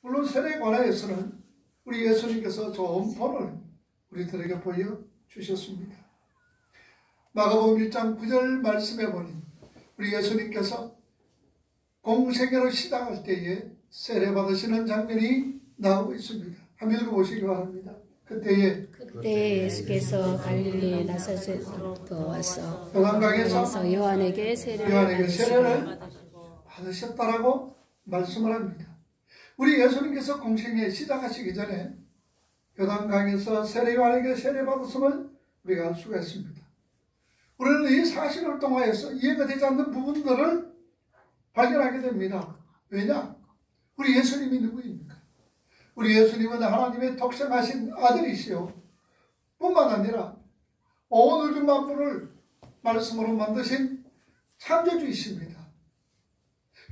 물론 세례에 관하여서는 우리 예수님께서 좋은 본을 우리들에게 보여주셨습니다. 마가복음 1장 9절 말씀해 보니 우리 예수님께서 공생애를 시작할 때에 세례 받으시는 장면이 나오고 있습니다. 한번 읽어보시기 바랍니다. 그때 예수께서 갈릴리 나사렛으로부터 와서 요단강에서 요한에게 세례를 받으셨다라고 말씀을 합니다. 우리 예수님께서 공생애 시작하시기 전에 요단강에서 요한에게 세례 받았음을 우리가 알 수가 있습니다. 우리는 이 사실을 통하여서 이해가 되지 않는 부분들을 발견하게 됩니다. 왜냐? 우리 예수님이 누구입니까? 우리 예수님은 하나님의 독생하신 아들이시요 뿐만 아니라 온 우주 만물을 말씀으로 만드신 창조주이십니다.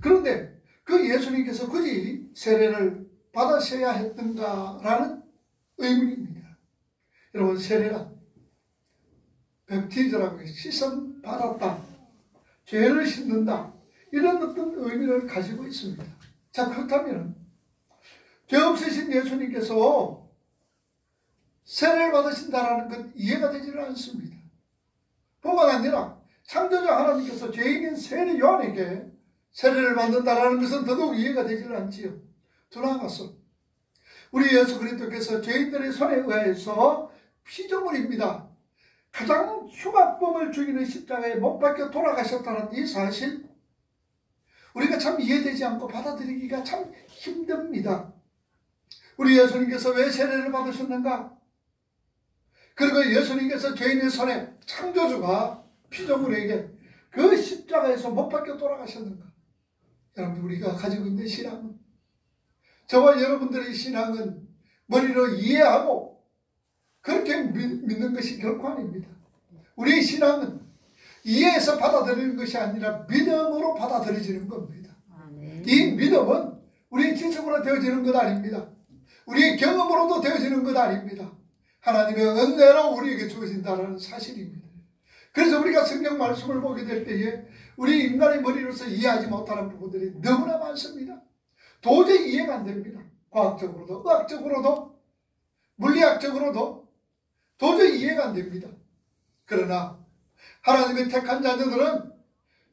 그런데 그 예수님께서 굳이 세례를 받으셔야 했던가라는 의문입니다. 여러분, 세례란 뱀티즈라고 씻음 받았다, 죄를 씻는다, 이런 어떤 의미를 가지고 있습니다. 자, 그렇다면 죄 없으신 예수님께서 세례를 받으신다라는 것 이해가 되지는 않습니다. 뿐만 아니라 창조자 하나님께서 죄인인 세례 요한에게 세례를 받는다라는 것은 더더욱 이해가 되지는 않지요. 더 나아가서 우리 예수 그리스도께서 죄인들의 손에 의하여서 피조물입니다. 가장 흉악범을 죽이는 십자가에 못 박혀 돌아가셨다는 이 사실, 우리가 참 이해되지 않고 받아들이기가 참 힘듭니다. 우리 예수님께서 왜 세례를 받으셨는가? 그리고 예수님께서 죄인의 손에 창조주가 피조물에게 그 십자가에서 못 박혀 돌아가셨는가? 여러분, 우리가 가지고 있는 신앙은, 저와 여러분들의 신앙은 머리로 이해하고 그렇게 믿는 것이 결코 아닙니다. 우리의 신앙은 이해해서 받아들이는 것이 아니라 믿음으로 받아들여지는 겁니다. 이 믿음은 우리의 지식으로 되어지는 것 아닙니다. 우리의 경험으로도 되어지는 것 아닙니다. 하나님의 은혜로 우리에게 주어진다는 사실입니다. 그래서 우리가 성경 말씀을 보게 될 때에 우리 인간의 머리로서 이해하지 못하는 부분들이 너무나 많습니다. 도저히 이해가 안 됩니다. 과학적으로도, 의학적으로도, 물리학적으로도 도저히 이해가 안 됩니다. 그러나 하나님의 택한 자녀들은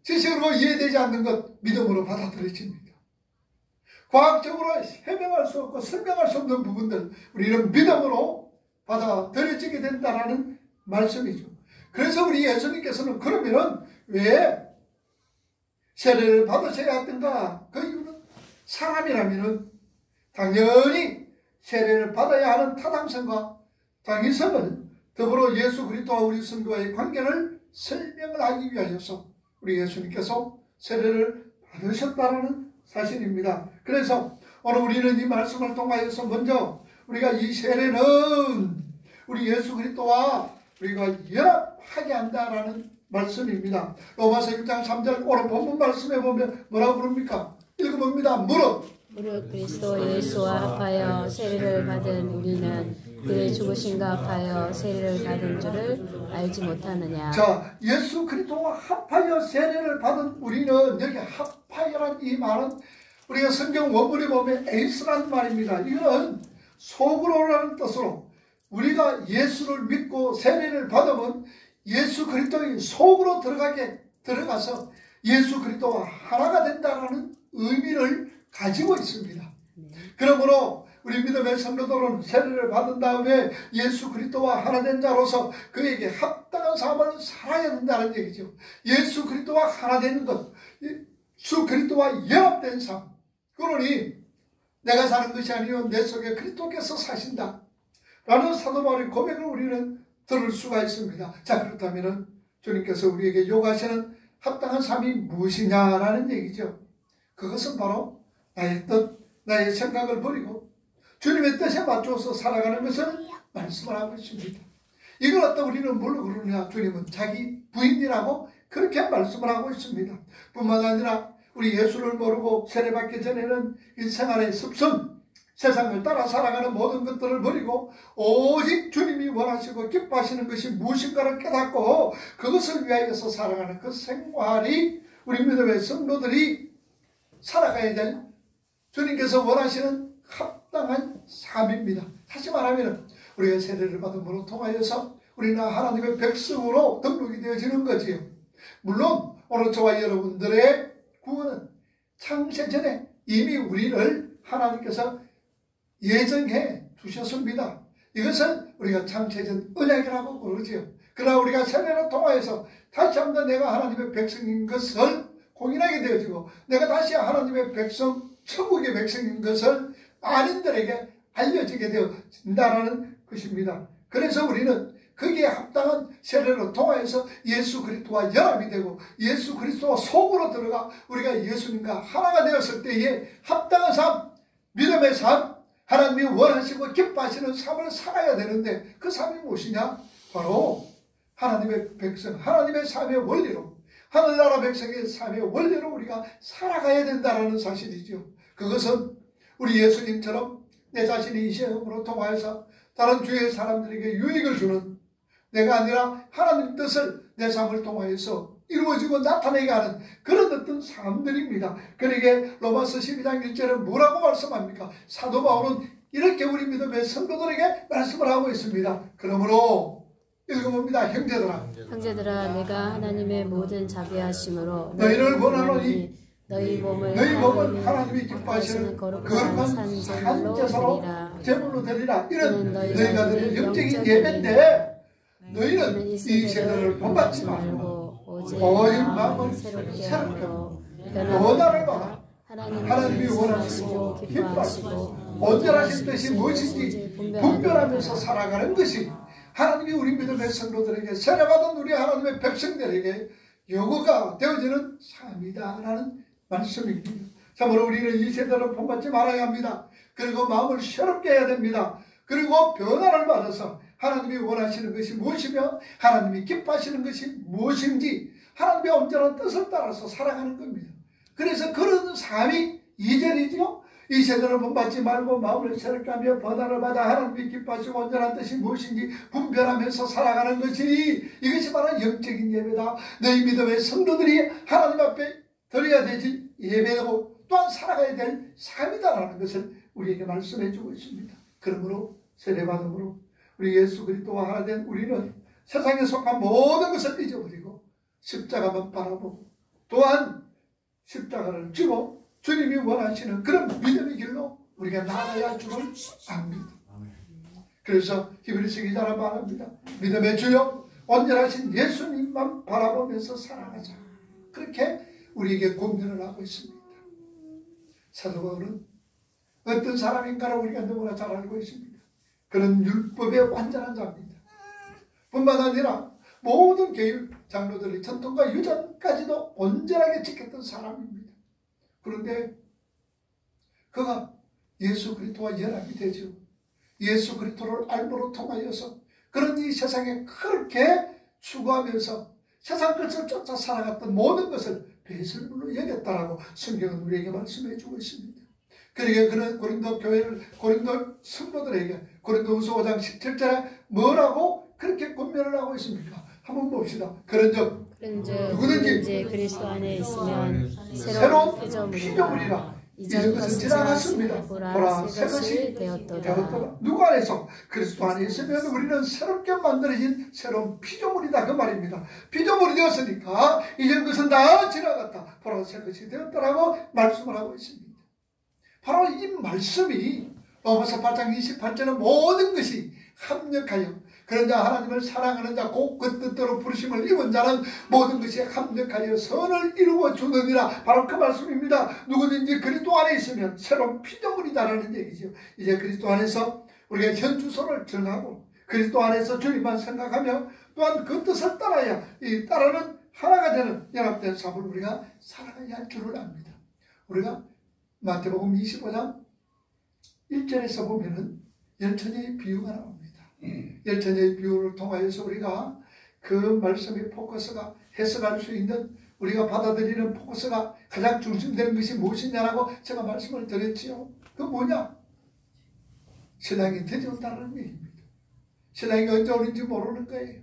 지식으로 이해되지 않는 것 믿음으로 받아들여집니다. 과학적으로 해명할 수 없고 설명할 수 없는 부분들 우리는 믿음으로 받아들여지게 된다는 말씀이죠. 그래서 우리 예수님께서는 그러면은 왜 세례를 받으셔야 했던가? 그 이유는 사람이라면은 당연히 세례를 받아야 하는 타당성과 당위성을 더불어 예수 그리스도와 우리 성도와의 관계를 설명을 하기 위하여서 우리 예수님께서 세례를 받으셨다는 사실입니다. 그래서 오늘 우리는 이 말씀을 통하여서 먼저 우리가 이 세례는 우리 예수 그리스도와 우리가 연합하게 한다라는 말씀입니다. 로마서 6장 3절 오늘 본문 말씀에 보면 뭐라고 부릅니까? 읽어봅니다. 무릇 그리스도 예수와 합하여 세례를 받은 우리는 그의 죽으심과 합하여 세례를 받은 줄을 알지 못하느냐. 자, 예수 그리스도와 합하여 세례를 받은 우리는, 여기 합하여란 이 말은 우리가 성경 원문에 보면 에이스라는 말입니다. 이거는 속으로라는 뜻으로 우리가 예수를 믿고 세례를 받으면 예수 그리스도의 속으로 들어가서 예수 그리스도와 하나가 된다는 의미를 가지고 있습니다. 그러므로 우리 믿음의 성도들은 세례를 받은 다음에 예수 그리스도와 하나 된 자로서 그에게 합당한 삶을 살아야 된다는 얘기죠. 예수 그리스도와 하나 되는 것, 예수 그리스도와 연합된 삶. 그러니 내가 사는 것이 아니요 내 속에 그리스도께서 사신다 라는 사도 바울의 고백을 우리는 들을 수가 있습니다. 자, 그렇다면 주님께서 우리에게 요구하시는 합당한 삶이 무엇이냐라는 얘기죠. 그것은 바로 나의 뜻, 나의 생각을 버리고 주님의 뜻에 맞춰서 살아가는 것을 말씀을 하고 있습니다. 이걸 갖다 우리는 뭘로 그러느냐? 주님은 자기 부인이라고 그렇게 말씀을 하고 있습니다. 뿐만 아니라 우리 예수를 모르고 세례받기 전에는 일생활의 습성, 세상을 따라 살아가는 모든 것들을 버리고 오직 주님이 원하시고 기뻐하시는 것이 무엇인가를 깨닫고 그것을 위하여서 살아가는 그 생활이 우리 믿음의 성도들이 살아가야 될 주님께서 원하시는 합당한 삶입니다. 다시 말하면 우리가 세례를 받음으로 통하여서 우리는 하나님의 백성으로 등록이 되어지는 거지요. 물론 오늘 저와 여러분들의 구원은 창세전에 이미 우리를 하나님께서 예정해 두셨습니다. 이것은 우리가 창세전 언약이라고 그러지요. 그러나 우리가 세례를 통하여서 다시 한번 내가 하나님의 백성인 것을 공인하게 되어지고, 내가 다시 하나님의 백성, 천국의 백성인 것을 아닌들에게 알려지게 되어진다는 것입니다. 그래서 우리는 거기에 합당한 세례를 통하여서 예수 그리스도와 연합이 되고, 예수 그리스도와 속으로 들어가 우리가 예수님과 하나가 되었을 때에 합당한 삶, 믿음의 삶, 하나님이 원하시고 기뻐하시는 삶을 살아야 되는데, 그 삶이 무엇이냐? 바로 하나님의 백성, 하나님의 삶의 원리로, 하늘나라 백성의 삶의 원리로 우리가 살아가야 된다는 사실이죠. 그것은 우리 예수님처럼 내 자신이 이 시험으로 통하여서 다른 주위의 사람들에게 유익을 주는, 내가 아니라 하나님 뜻을 내 삶을 통하여서 이루어지고 나타내게 하는 그런 어떤 삶들입니다. 그러게 로마서 12장 1절은 뭐라고 말씀합니까? 사도 바울은 이렇게 우리 믿음의 성도들에게 말씀을 하고 있습니다. 그러므로 읽어봅니다. 형제들아 내가 하나님의 모든 자비하심으로 너희를 원하노니 너희 몸을 하나님이 기뻐하시는 거룩한 산제사로 제물로 드리라. 이런 너희가 드리는 영적인 예배인데, 너희는 이 세대를 본받지 말고 오직 마음을 새롭게 하므로 변화를 받아 하나님이 원하시고 기뻐하시고 온전하신 뜻이 무엇인지 분별하면서 살아가는 것이 하나님이 우리 믿음의 성도들에게, 세례받은 우리 하나님의 백성들에게 요구가 되어지는 삶이다라는 말씀입니다. 참으로 우리는 이 세대를 본받지 말아야 합니다. 그리고 마음을 새롭게 해야 됩니다. 그리고 변화를 받아서 하나님이 원하시는 것이 무엇이며 하나님이 기뻐하시는 것이 무엇인지 하나님의 온전한 뜻을 따라서 살아가는 겁니다. 그래서 그런 삶이 2절이죠. 이 세대를 본받지 말고 마음을 새롭게 하며 변화를 받아 하나님이 기뻐하시고 온전한 뜻이 무엇인지 분별하면서 살아가는 것이, 이것이 바로 영적인 예배다. 너희 믿음의 성도들이 하나님 앞에 드려야 되지 예배고 또한 살아가야 될 삶이다라는 것을 우리에게 말씀해 주고 있습니다. 그러므로 세례받음으로 우리 예수 그리스도와 하나 된 우리는 세상에 속한 모든 것을 잊어버리고 십자가만 바라보고, 또한 십자가를 쥐고 주님이 원하시는 그런 믿음의 길로 우리가 나아가야 할 줄을 압니다. 그래서 히브리서 기자는 말합니다. 믿음의 주여 온전하신 예수님만 바라보면서 살아가자. 그렇게 우리에게 공면을 하고 있습니다. 사도 바울은 어떤 사람인가를 우리가 너무나 잘 알고 있습니다. 그는 율법의 완전한 자입니다. 뿐만 아니라 모든 교육 장로들의 전통과 유전까지도 온전하게 지켰던 사람입니다. 그런데 그가 예수 그리스도와 연합이 되죠. 예수 그리스도를 알므로 통하여서 그런 이 세상에 그렇게 추구하면서 세상 것을 쫓아 살아갔던 모든 것을 배설물로 여겼다라고 성경은 우리에게 말씀해 주고 있습니다. 그러니까 그는 고린도 성도들에게 고린도후서 5장 17절에 뭐라고 그렇게 권면을 하고 있습니까? 한번 봅시다. 그런즉 누구든지 그리스도 안에 있으면 새로운 피조물이라. 이전 것은 지나갔습니다. 보라 새 것이 되었도다. 누구 안에서? 그리스도 안에 있으면 우리는 새롭게 만들어진 새로운 피조물이다, 그 말입니다. 피조물이 되었으니까 이전 것은 다 지나갔다. 보라 새 것이 되었다라고 말씀을 하고 있습니다. 바로 이 말씀이 로마서 8장 28절은 모든 것이 합력하여 그런 자, 하나님을 사랑하는 자, 곧 그 뜻대로 부르심을 입은 자는 모든 것이 합력하여 선을 이루어 주느니라. 바로 그 말씀입니다. 누구든지 그리스도 안에 있으면 새로운 피조물이다라는 얘기죠. 이제 그리스도 안에서 우리가 현 주소를 정하고 그리스도 안에서 주님만 생각하며 또한 그 뜻을 따라야 이 따르는 하나가 되는 연합된 삶을 우리가 살아가야 할 줄을 압니다. 우리가 마태복음 25장 1절에서 보면은 열처녀의 비유가 나옵니다. 열처녀의 비유를 통하여서 우리가 그 말씀의 포커스가 해석할 수 있는, 우리가 받아들이는 포커스가 가장 중심되는 것이 무엇이냐라고 제가 말씀을 드렸지요. 그 뭐냐? 신랑이 늦어온다는 얘기입니다. 신랑이 언제 오는지 모르는 거예요.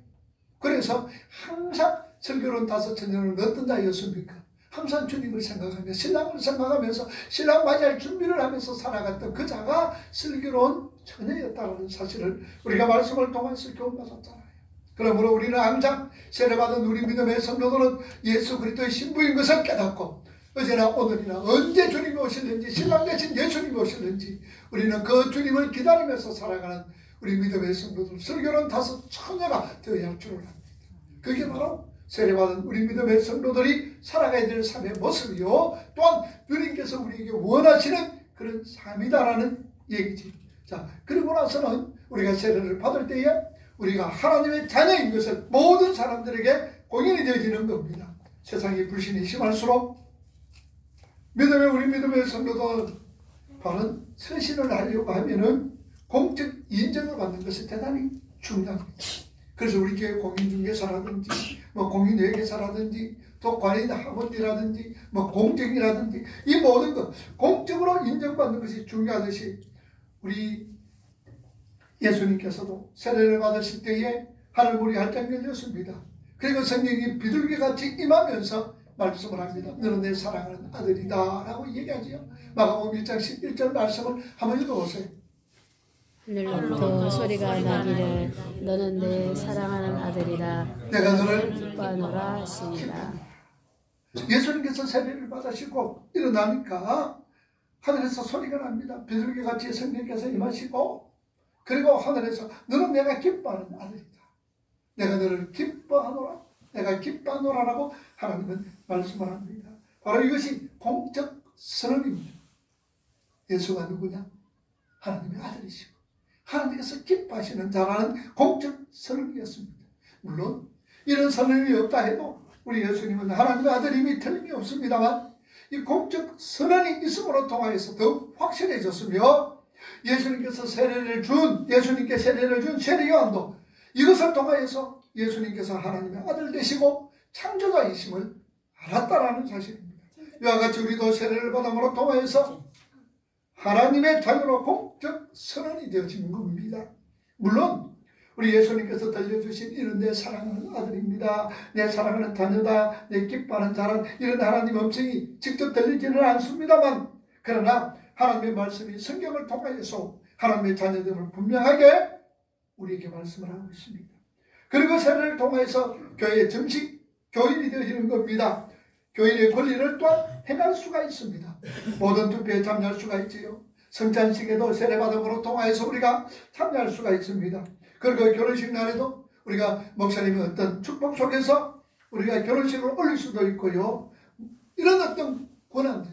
그래서 항상 설교는 5천년은 어떤 자였습니까? 항상 주님을 생각하며 신랑을 생각하면서 신랑 맞이할 준비를 하면서 살아갔던 그 자가 슬기로운 처녀였다는 사실을 우리가 말씀을 통해서 교훈받았잖아요. 그러므로 우리는 항상 세례받은 우리 믿음의 성도들은 예수 그리스도의 신부인 것을 깨닫고 어제나 오늘이나 언제 주님이 오실는지 신랑 대신 예수님이 오실는지 우리는 그 주님을 기다리면서 살아가는 우리 믿음의 성도들 슬기로운 다섯 처녀가 되어야 할 줄을 압니다. 그게 바로 세례받은 우리 믿음의 성도들이 살아가야 될 삶의 모습이요 또한 주님께서 우리에게 원하시는 그런 삶이다라는 얘기지. 자, 그리고 나서는 우리가 세례를 받을 때에 우리가 하나님의 자녀인 것을 모든 사람들에게 공인이 되어지는 겁니다. 세상이 불신이 심할수록 우리 믿음의 성도들 바른 서신을 하려고 하면은 공적 인정을 받는 것이 대단히 중요합니다. 그래서 우리 교회 공인중개사라든지 공인회계사라든지 또 관인 학원이라든지 공정이라든지 이 모든 것 공적으로 인정받는 것이 중요하듯이 우리 예수님께서도 세례를 받으실 때에 하늘문이 활짝 열렸습니다. 그리고 성령이 비둘기같이 임하면서 말씀을 합니다. 너는 내 사랑하는 아들이다 라고 얘기하지요. 마가복음 1장 11절 말씀을 한번 읽어보세요. 하늘로부터 소리가 나기를 너는 내 사랑하는 아들이라 내가 너를 기뻐하노라 하시니라. 예수님께서 세례를 받으시고 일어나니까 하늘에서 소리가 납니다. 비둘기같이 성령께서 임하시고 그리고 하늘에서 너는 내가 기뻐하는 아들이다. 내가 너를 기뻐하노라. 내가 기뻐하노라라고 하나님은 말씀을 합니다. 바로 이것이 공적 선언입니다. 예수가 누구냐? 하나님의 아들이시고 하나님께서 기뻐하시는 자라는 공적 선언이었습니다. 물론 이런 선언이 없다 해도 우리 예수님은 하나님의 아들임이 틀림이 없습니다만 이 공적 선언이 있음으로 통하여서 더욱 확실해졌으며 예수님께 세례를 준 세례요한도 이것을 통하여서 예수님께서 하나님의 아들 되시고 창조자이심을 알았다라는 사실입니다. 이와 같이 우리도 세례를 받음으로 통하여서 하나님의 자녀로 공적 선언이 되어지는 겁니다. 물론 우리 예수님께서 들려주신 이런 내 사랑하는 아들입니다. 내 사랑하는 자녀다. 내 기뻐하는 자란 이런 하나님 음성이 직접 들리지는 않습니다만 그러나 하나님의 말씀이 성경을 통하여서 하나님의 자녀됨을 분명하게 우리에게 말씀을 하고 있습니다. 그리고 세례를 통해서 교회의 정식 교인이 되어지는 겁니다. 교인의 권리를 또한 행할 수가 있습니다. 모든 투표에 참여할 수가 있지요. 성찬식에도 세례받음으로 통하여서 우리가 참여할 수가 있습니다. 그리고 결혼식 날에도 우리가 목사님의 어떤 축복 속에서 우리가 결혼식을 올릴 수도 있고요. 이런 어떤 권한들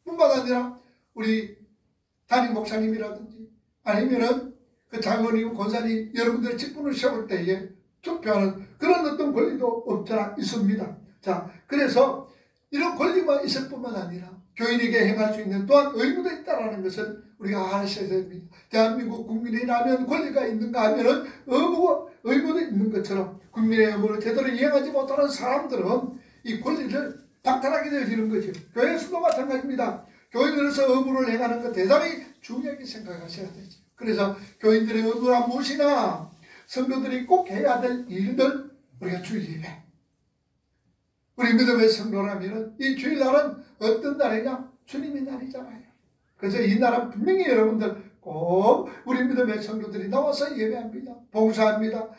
뿐만 아니라 우리 담임 목사님이라든지 아니면은 그 장로님, 권사님 여러분들 직분을 세울 때에 투표하는 그런 어떤 권리도 없잖아 있습니다. 자, 그래서 이런 권리만 있을 뿐만 아니라 교인에게 행할 수 있는 또한 의무도 있다는 것을 우리가 아셔야 됩니다. 대한민국 국민이라면 권리가 있는가 하면은 의무도 있는 것처럼 국민의 의무를 제대로 이행하지 못하는 사람들은 이 권리를 박탈하게 되어지는 거죠. 교회에서도 마찬가지입니다. 교인으로서 의무를 행하는 것 대단히 중요하게 생각하셔야 되죠. 그래서 교인들의 의무가 무엇이나 성도들이 꼭 해야 될 일들 우리가 주일 예배 우리 믿음의 성도라면 이 주일날은 어떤 날이냐? 주님의 날이잖아요. 그래서 이 날은 분명히 여러분들 꼭 우리 믿음의 성도들이 나와서 예배합니다. 봉사합니다.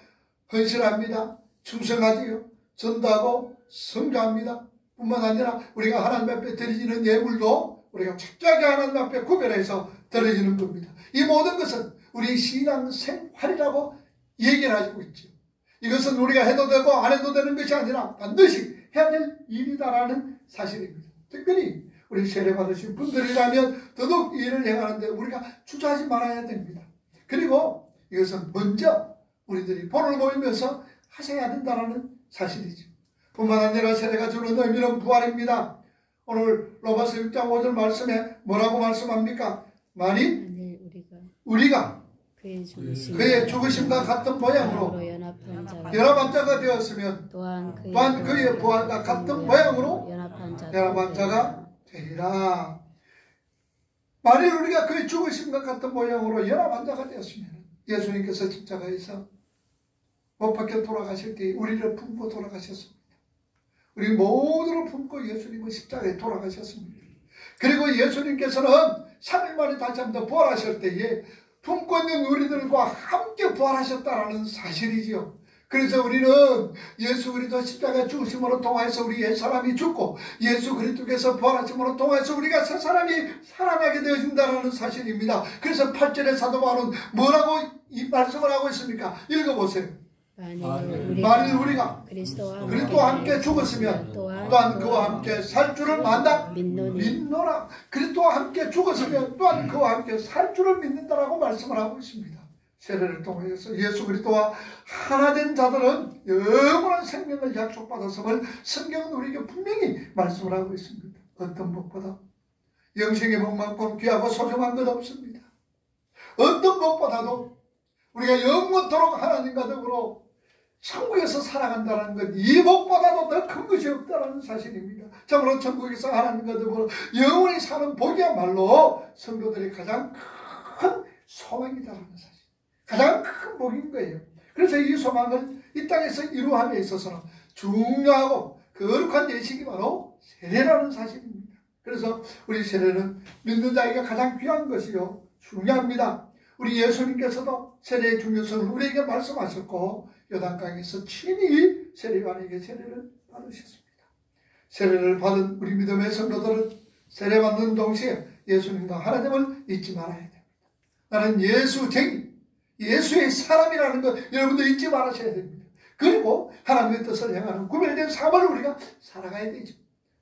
헌신합니다. 충성하지요. 전도하고 선교합니다. 뿐만 아니라 우리가 하나님 앞에 드리지는 예물도 우리가 철저하게 하나님 앞에 구별해서 드려지는 겁니다. 이 모든 것은 우리 신앙 생활이라고 얘기를 하고 있죠. 이것은 우리가 해도 되고 안 해도 되는 것이 아니라 반드시 해야 될 일이다라는 사실입니다. 특별히 우리 세례 받으신 분들이라면 더더욱 이 일을 행하는데 우리가 주저하지 말아야 됩니다. 그리고 이것은 먼저 우리들이 본을 보이면서 하셔야 된다는 사실이죠. 뿐만 아니라 세례가 주는 의미는 부활입니다. 오늘 로마서 6장 5절 말씀에 뭐라고 말씀합니까? 만일 우리가 그의 죽으심과 같은 모양으로 연합한 자가 되었으면 또한 그의 부활과 같은 모양으로 연합한 자가 되리라. 만일 우리가 그의 죽으심과 같은 모양으로 연합한 자가 되었으면 예수님께서 십자가에서 못 박혀 돌아가실 때 우리를 품고 돌아가셨습니다. 우리 모두를 품고 예수님은 십자가에 돌아가셨습니다. 그리고 예수님께서는 3일 만에 다시 한번 부활하실 때에 품고 있는 우리들과 함께 부활하셨다라는 사실이지요. 그래서 우리는 예수 그리스도 십자가 죽으심으로 통하여서 우리 옛사람이 죽고 예수 그리스도께서 부활하심으로 통하여서 우리가 새 사람이 살아나게 되어진다는 사실입니다. 그래서 8절의 사도 바울은 뭐라고 이 말씀을 하고 있습니까? 읽어보세요. 만일 우리가 그리스도와 함께 죽었으면 또한 그와 함께 살 줄을 믿노라. 그리스도와 함께 죽었으면 또한 그와 함께 살 줄을 믿는다라고 말씀을 하고 있습니다. 세례를 통해서 예수 그리스도와 하나 된 자들은 영원한 생명을 약속받았음을 성경은 우리에게 분명히 말씀을 하고 있습니다. 어떤 복보다 영생의 복만큼 귀하고 소중한 것 없습니다. 어떤 복보다도 우리가 영원토록 하나님과 더불어 천국에서 살아간다는 것, 이 복보다도 더 큰 것이 없다는 사실입니다. 참으로 천국에서 하나님과 더불어 영원히 사는 복이야말로 성도들이 가장 큰 소망이다라는 사실, 가장 큰 복인 거예요. 그래서 이 소망을 이 땅에서 이루함에 있어서는 중요하고 거룩한 예식이 바로 세례라는 사실입니다. 그래서 우리 세례는 믿는 자에게 가장 귀한 것이요 중요합니다. 우리 예수님께서도 세례의 중요성을 우리에게 말씀하셨고 요단강에서 친히 세례관에게 세례를 받으셨습니다. 세례를 받은 우리 믿음의 성도들은 세례받는 동시에 예수님과 하나님을 잊지 말아야 됩니다. 나는 예수쟁이, 예수의 사람이라는 것 여러분들 잊지 말으셔야 됩니다. 그리고 하나님의 뜻을 행하는 구별된 삶을 우리가 살아가야 되죠.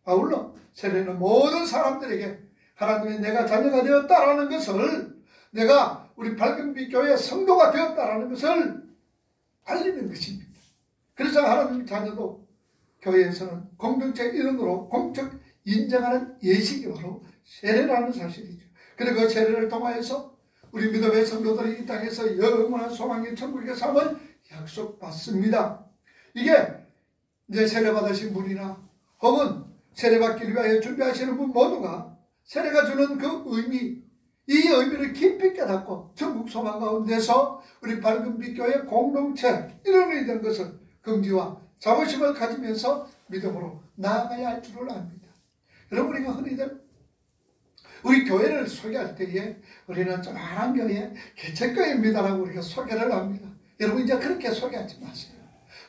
아울러 세례는 모든 사람들에게 하나님의 내가 자녀가 되었다라는 것을, 내가 우리 밝은빛 교회 성도가 되었다라는 것을 알리는 것입니다. 그래서 하나님 자녀도 교회에서는 공동체 일원으로 공적 인정하는 예식이 바로 세례라는 사실이죠. 그리고 세례를 통하여서 우리 믿음의 성도들이 이 땅에서 영원한 소망의 천국의 삶을 약속받습니다. 이게 이제 세례받으신 분이나 혹은 세례받기 위하여 준비하시는 분 모두가 세례가 주는 그 의미, 이 의미를 깊이 깨닫고 전국 소망 가운데서 우리 밝은빛 교회 공동체 일원이 된 것을 긍지와 자부심을 가지면서 믿음으로 나아가야 할 줄을 압니다. 여러분, 우리가 흔히들 우리 교회를 소개할 때에 우리는 조그마한 교회, 개척교회입니다라고 우리가 소개를 합니다. 여러분, 이제 그렇게 소개하지 마세요.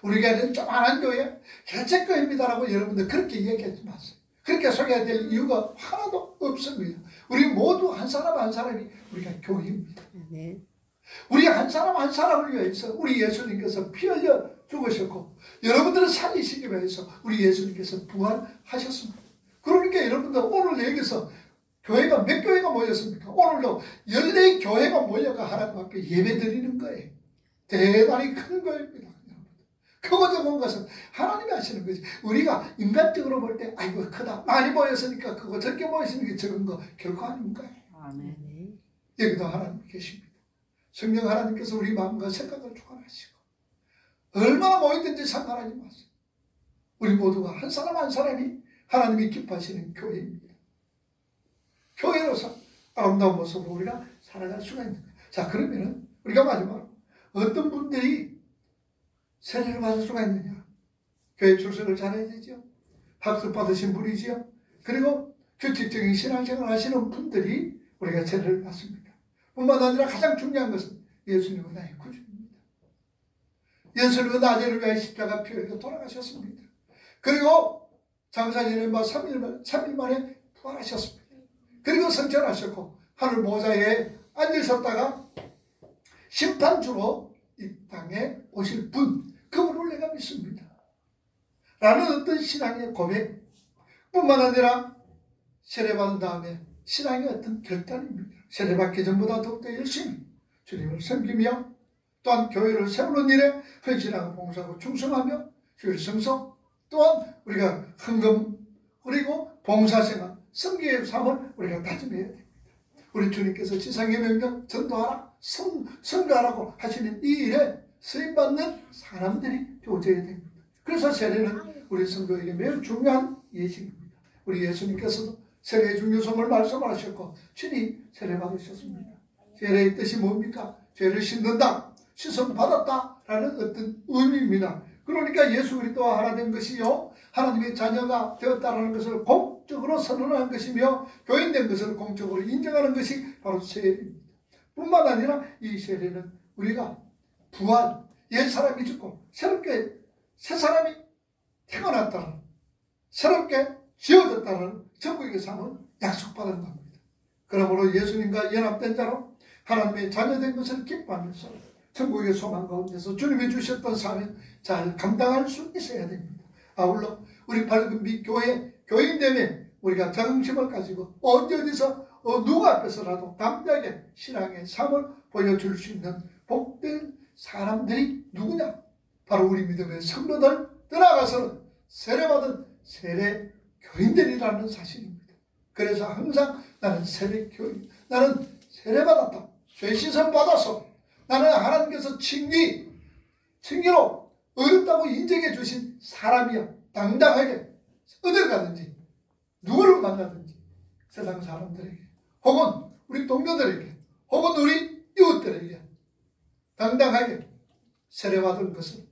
우리 교회는 조그마한 교회, 개척교회입니다라고 여러분들 그렇게 얘기하지 마세요. 그렇게 소개해야 될 이유가 하나도 없습니다. 우리 모두 한 사람 한 사람이 우리가 교회입니다. 우리 한 사람 한 사람을 위해서 우리 예수님께서 피 흘려 죽으셨고 여러분들을 살리시기 위해서 우리 예수님께서 부활하셨습니다. 그러니까 여러분들 오늘 여기서 교회가 몇 교회가 모였습니까? 오늘도 14교회가 모여가 하나님 앞에 예배 드리는 거예요. 대단히 큰 거입니다. 크고 적은 것은 하나님이 하시는 거지. 우리가 인간적으로 볼 때 아이고 크다, 많이 모였으니까 크고 적게 모였으니까 적은 거 결코 아닌 거예요. 아멘. 여기도 하나님이 계십니다. 성령 하나님께서 우리 마음과 생각을 주관하시고 얼마나 모이든지 상관하지 마세요. 우리 모두가 한 사람 한 사람이 하나님이 기뻐하시는 교회입니다. 교회로서 아름다운 모습으로 우리가 살아갈 수가 있는 거예요. 자, 그러면은 우리가 마지막으로 어떤 분들이 세례를 받을 수가 있느냐? 교회 출석을 잘해야 되죠. 학습 받으신 분이지요. 그리고 규칙적인 신앙생활 하시는 분들이 우리가 세례를 받습니다. 뿐만 아니라 가장 중요한 것은 예수님은 나의 구주입니다. 예수님은 나를 위하여 십자가 피 흘려 돌아가셨습니다. 그리고 장사절에 3일 만에 부활하셨습니다. 그리고 성천하셨고 하늘 보좌에 앉으셨다가 심판주로 이 땅에 오실 분, 그분을 내가 믿습니다. 라는 어떤 신앙의 고백 뿐만 아니라 세례받은 다음에 신앙의 어떤 결단입니다. 세례받기 전보다 더욱더 열심히 주님을 섬기며 또한 교회를 세우는 일에 헌신하고 봉사하고 충성하며 주일 성성, 또한 우리가 헌금 그리고 봉사생활, 섬기의 삶을 우리가 다짐해야 됩니다. 우리 주님께서 지상의 명령 전도하라, 선교하라고 하시는 이 일에 쓰임받는 사람들이 되어져야 됩니다. 그래서 세례는 우리 성도에게 매우 중요한 예식입니다. 우리 예수님께서도 세례의 중요성을 말씀하셨고 친히 세례 받으셨습니다. 세례의 뜻이 뭡니까? 죄를 씻는다, 씻음 받았다 라는 어떤 의미입니다. 그러니까 예수 그리스도와 하나 된 것이요 하나님의 자녀가 되었다는 것을 공적으로 선언하는 것이며 교인된 것을 공적으로 인정하는 것이 바로 세례입니다. 뿐만 아니라 이 세례는 우리가 부활, 옛 사람이 죽고 새롭게 새 사람이 태어났다는, 새롭게 지어졌다는 천국의 삶을 약속받은 겁니다. 그러므로 예수님과 연합된 자로 하나님의 자녀된 것을 기뻐하면서 천국의 소망 가운데서 주님이 주셨던 삶을 잘 감당할 수 있어야 됩니다. 아울러 우리 밝은 빛 교회 교인됨에 우리가 자긍심을 가지고 언제 어디서 누구 앞에서라도 담대하게 신앙의 삶을 보여줄 수 있는 복된 사람들이 누구냐? 바로 우리 믿음의 성도들, 떠나가서는 세례받은 세례 교인들이라는 사실입니다. 그래서 항상 나는 세례 교인, 나는 세례받았다, 죄 씻음 받아서 나는 하나님께서 칭의로 어렵다고 인정해 주신 사람이야. 당당하게 어딜 가든지 누구를 만나든지 세상 사람들에게 혹은 우리 동료들에게 혹은 우리 이웃들에게 당당하게 세례받은 것을,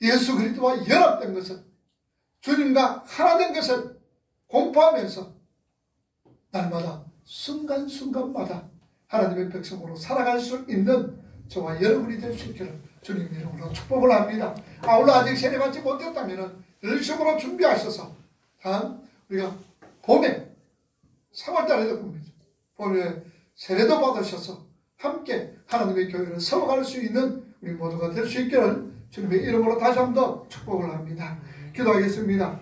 예수 그리스도와 연합된 것을, 주님과 하나된 것을 공포하면서 날마다 순간순간마다 하나님의 백성으로 살아갈 수 있는 저와 여러분이 될 수 있기를 주님 이름으로 축복을 합니다. 아울러 아직 세례받지 못했다면 열심으로 준비하셔서 다음 우리가 봄에 3월달에도 봅니다. 봄에 세례도 받으셔서 함께 하나님의 교회를 세워갈 수 있는 우리 모두가 될 수 있기를 주님의 이름으로 다시 한 번 축복을 합니다. 기도하겠습니다.